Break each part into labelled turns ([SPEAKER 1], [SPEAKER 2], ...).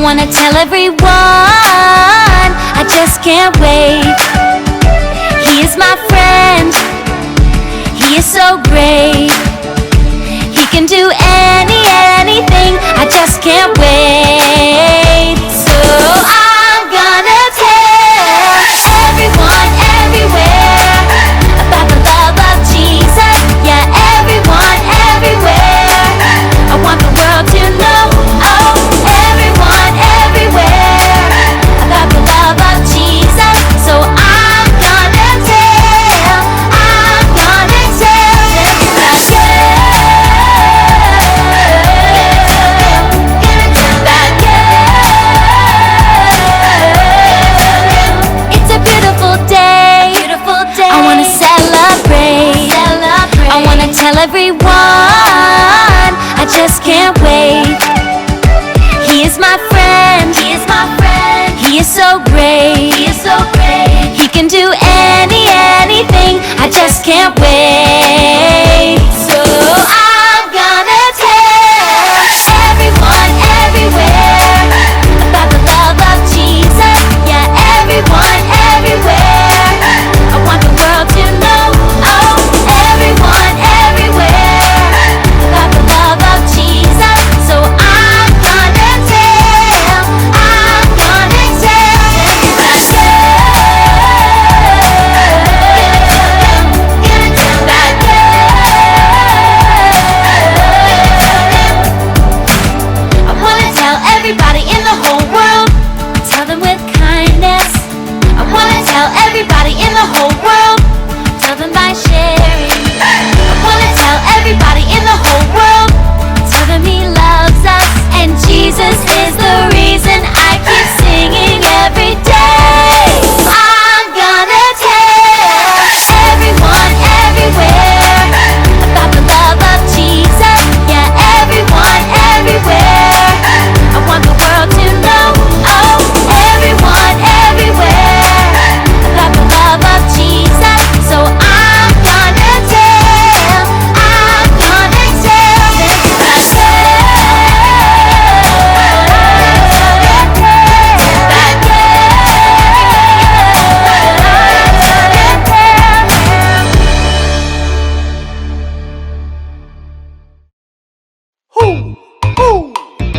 [SPEAKER 1] wanna tell everyone, I just can't wait. He is my friend, he is so great. He can do anything, I just can't wait. So I'm gonna tell everyone, everywhere, about the love of Jesus. Yeah, everyone, everywhere, I want the world to know. Oh, everyone, everywhere, about the love of Jesus. So I'm gonna tell, I'm gonna tell It's a beautiful day, I wanna celebrate. I wanna tell everyone, I just can't wait. He is my friend, he is so great. He can do anything, I just can't wait. So I'm gonna tell everyone, everywhere, about the love of Jesus. Yeah, everyone, everywhere, I want the world to know. Oh, everyone, everywhere, about the love of Jesus. So I'm gonna tell, I'm gonna tell. I wanna tell everybody in the whole world, tell them with kindness. I wanna tell everybody in the whole world, tell them by sharing. I wanna tell everybody in the whole world, tell them he loves us, and Jesus is the reason I keep singing every day. I'm gonna tell everyone, everywhere, about the love of Jesus. Yeah, everyone, everywhere, I want the world to know. Oh, everyone, everywhere, about the love of Jesus. So I'm gonna tell, I'm gonna tell.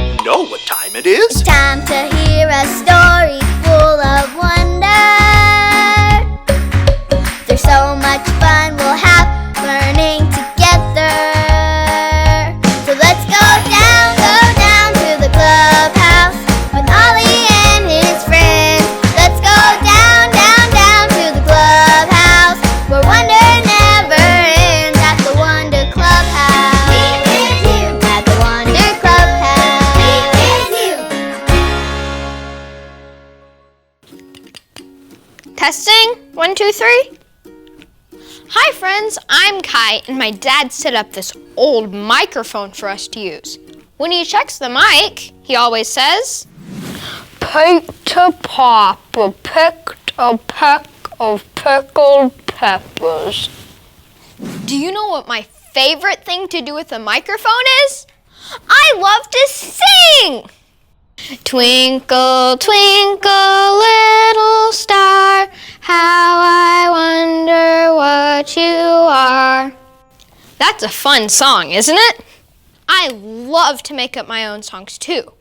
[SPEAKER 2] You know what time it is?
[SPEAKER 3] It's time to hear a story full of wonder. There's so much fun we'll have learning together. So let's go down to the clubhouse with Ollie and his friends. Let's go down to the clubhouse where wonder never ends at the Wonder Clubhouse. Meet with you at the Wonder Clubhouse. Meet with you.
[SPEAKER 4] Testing, 1, 2, 3. Hi friends, I'm Kai, and my dad set up this old microphone for us to use. When he checks the mic, he always says,
[SPEAKER 5] Peter Piper picked a peck of pickled peppers.
[SPEAKER 4] do you know what my favorite thing to do with a microphone is? I love to sing! Twinkle, twinkle, little star, how I wonder what you are. That's a fun song, isn't it? I love to make up my own songs too.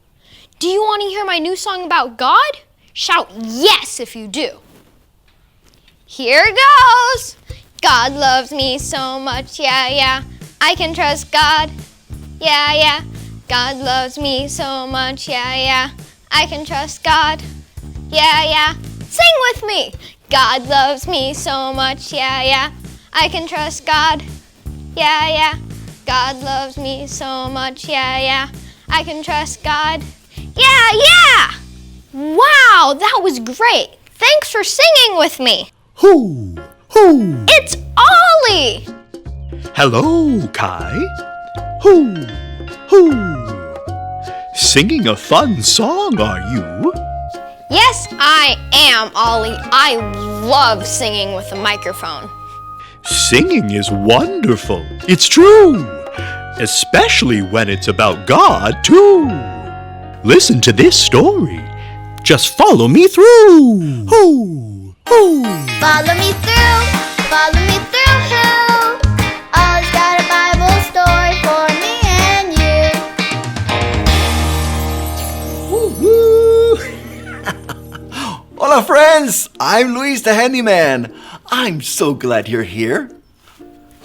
[SPEAKER 4] Do you want to hear my new song about God? Shout yes if you do. Here goes. God loves me so much, yeah, yeah. I can trust God, yeah, yeah. God loves me so much, yeah, yeah. I can trust God, yeah, yeah. Sing with me. God loves me so much, yeah, yeah. I can trust God, yeah, yeah. God loves me so much, yeah, yeah. I can trust God, yeah, yeah. Wow, that was great. Thanks for singing with me.
[SPEAKER 2] Who?
[SPEAKER 4] It's Ollie.
[SPEAKER 2] Hello, Kai. Who? Singing a fun song, are you?
[SPEAKER 4] Yes, I am, Ollie. I love singing with a microphone.
[SPEAKER 2] Singing is wonderful. It's true. Especially when it's about God, too. Listen to this story. Just follow me through. Hoo, hoo.
[SPEAKER 3] Follow me through, follow me through, who? Ollie's got a Bible story for me and you.
[SPEAKER 6] Hola friends, I'm Luis the Handyman. I'm so glad you're here.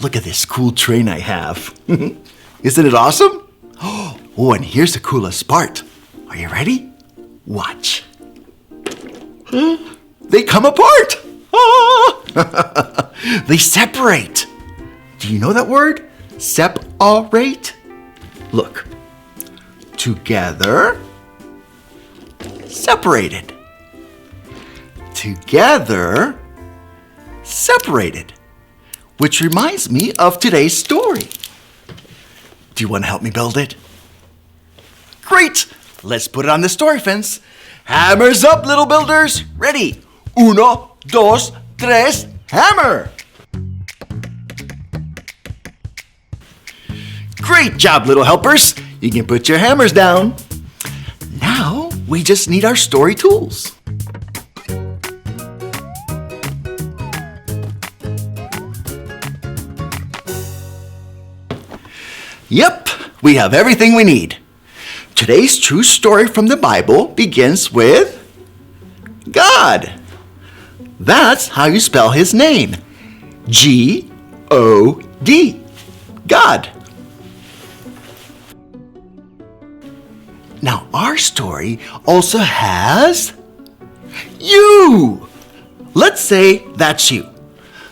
[SPEAKER 6] Look at this cool train I have. Isn't it awesome? Oh, and here's the coolest part. Are you ready? Watch. They come apart. Ah! They separate. Do you know that word? Separate? Look. Together. Separated. Together. Separated. Which reminds me of today's story. Do you want to help me build it? Great! Let's put it on the story fence. Hammers up, little builders. Ready? Uno, dos, tres, hammer! Great job, little helpers. You can put your hammers down. Now, we just need our story tools. Yep, we have everything we need. Today's true story from the Bible begins with God. That's how you spell his name. G-O-D. God. Now, our story also has you. Let's say that's you.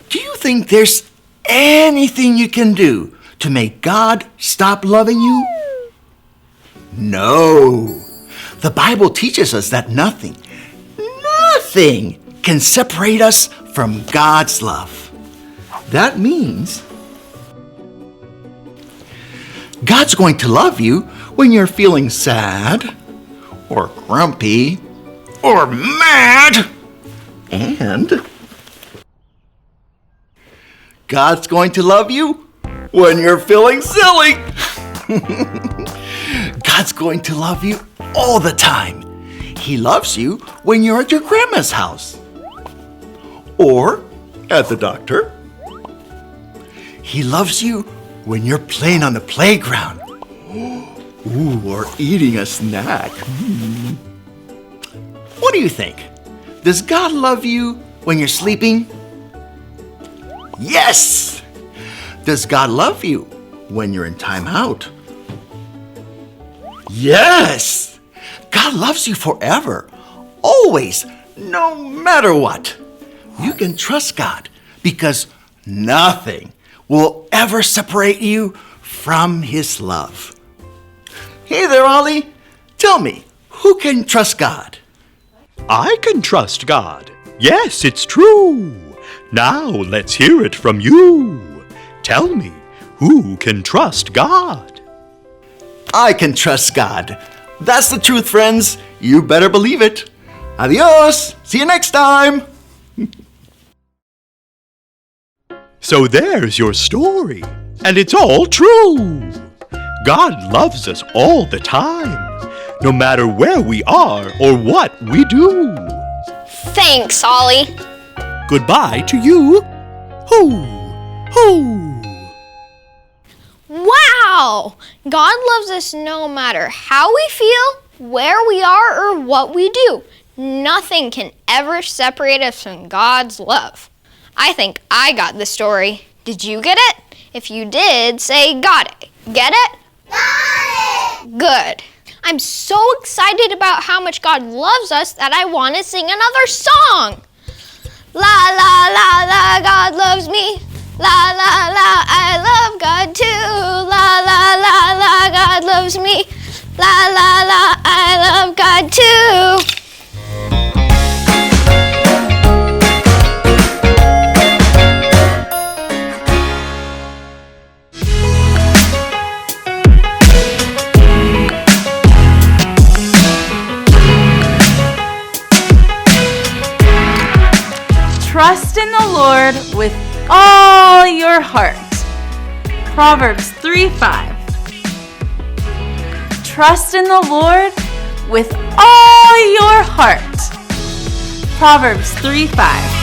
[SPEAKER 6] Do you think there's anything you can do to make God stop loving you? No. The Bible teaches us that nothing can separate us from God's love. That means God's going to love you when you're feeling sad or grumpy or mad. And God's going to love you when you're feeling silly. God's going to love you all the time. He loves you when you're at your grandma's house or at the doctor. He loves you when you're playing on the playground. Ooh, or eating a snack. What do you think? Does God love you when you're sleeping? Yes! Does God love you when you're in timeout? Yes! God loves you forever, always, no matter what. You can trust God because nothing will ever separate you from his love. Hey there, Ollie. Tell me, who can trust God?
[SPEAKER 2] I can trust God. Yes, it's true. Now let's hear it from you. Tell me, who can trust God?
[SPEAKER 6] I can trust God. That's the truth, friends. You better believe it. Adios. See you next time.
[SPEAKER 2] So there's your story, and it's all true. God loves us all the time, no matter where we are or what we do.
[SPEAKER 4] Thanks, Ollie.
[SPEAKER 2] Goodbye to you. Hoo, hoo.
[SPEAKER 4] Wow! God loves us no matter how we feel, where we are, or what we do. Nothing can ever separate us from God's love. I think I got the story. Did you get it? If you did, say got it. Get it?
[SPEAKER 3] Got it!
[SPEAKER 4] Good. I'm so excited about how much God loves us that I want to sing another song. La la la la, God loves me. La la la, I love God too. La la la la, God loves me. La la la, I love God too.
[SPEAKER 7] Trust in the Lord with all your heart. Proverbs 3:5. Trust in the Lord with all your heart. Proverbs 3:5.